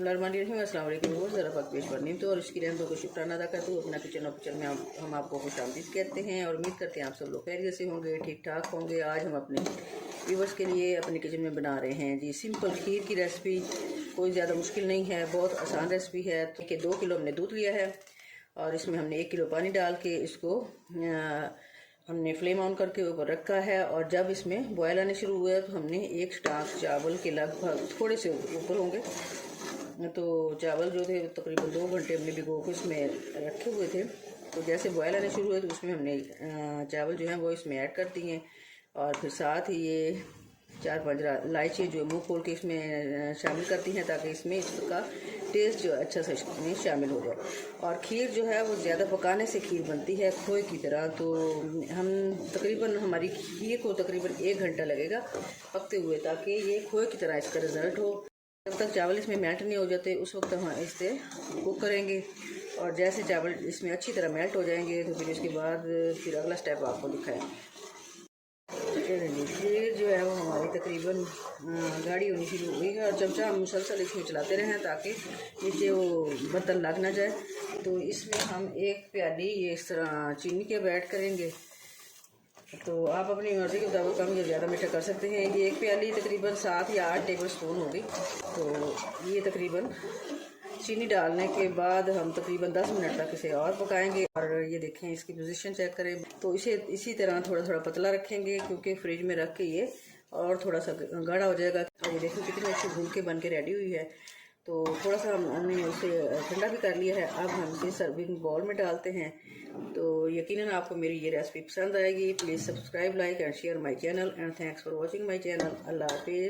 अस्सलाम वालेकुम। वो ज़रा पक पेश बनी तो और इसकी रहमतों को शुक्राना अदा करते हुए अपना किचन ऑफिसर में हम आपको खुशामदीद कहते हैं और उम्मीद करते हैं आप सब लोग खैरियत से होंगे, ठीक ठाक होंगे। आज हम अपने व्यूवर्स के लिए अपने किचन में बना रहे हैं जी सिंपल खीर की रेसिपी। कोई ज़्यादा मुश्किल नहीं है, बहुत आसान रेसिपी है। कि 2 किलो हमने दूध लिया है और इसमें हमने 1 किलो पानी डाल के इसको हमने फ्लेम ऑन करके ऊपर रखा है। और जब इसमें बॉयल आने शुरू हुए तो हमने एक स्टाक चावल के लगभग थोड़े से ऊपर होंगे तो चावल जो थे तकरीबन 2 घंटे हमने भिगो के इसमें रखे हुए थे। तो जैसे बॉयल आने शुरू हुए तो उसमें हमने चावल जो हैं वो इसमें ऐड कर दिए और फिर साथ ही ये 4-5 इलायची जो मुंह खोल के इसमें शामिल करती हैं ताकि इसमें इसका टेस्ट जो अच्छा से इसमें शामिल हो जाए। और खीर जो है वो ज़्यादा पकाने से खीर बनती है खोए की तरह। तो हम तकरीबन हमारी खीर को तकरीबन 1 घंटा लगेगा पकते हुए ताकि ये खोए की तरह इसका रिज़ल्ट हो। जब तक चावल इसमें मेल्ट नहीं हो जाते उस वक्त हम इसे कुक करेंगे और जैसे चावल इसमें अच्छी तरह मेल्ट हो जाएंगे तो फिर इसके बाद फिर अगला स्टेप आपको दिखाएं। खीर जो है वो हमारी तकरीबन गाढ़ी होनी शुरू हुई है और चमचा हम मुसलसल इसमें चलाते रहें ताकि नीचे वो बर्तन लग ना जाए। तो इसमें हम 1 प्याली ये इस तरह चीनी के ऐड करेंगे। तो आप अपनी मर्ज़ी के मुताबिक कम या ज़्यादा मीठा कर सकते हैं। ये 1 प्याली तकरीबन 7 या 8 टेबल स्पून होगी। तो ये तकरीबन चीनी डालने के बाद हम तकरीबन 10 मिनट तक इसे और पकाएंगे। और ये देखें इसकी पोजीशन चेक करें तो इसे इसी तरह थोड़ा थोड़ा पतला रखेंगे क्योंकि फ्रिज में रख के ये और थोड़ा सा गाढ़ा हो जाएगा। और ये देखें कितनी अच्छी भून के बन के रेडी हुई है। तो थोड़ा सा हमने उसे ठंडा भी कर लिया है। अब हम इसे सर्विंग बाउल में डालते हैं। तो यकीनन आपको मेरी ये रेसिपी पसंद आएगी। Please subscribe, like and share my channel and thanks for watching my channel. Allah हाफिज़।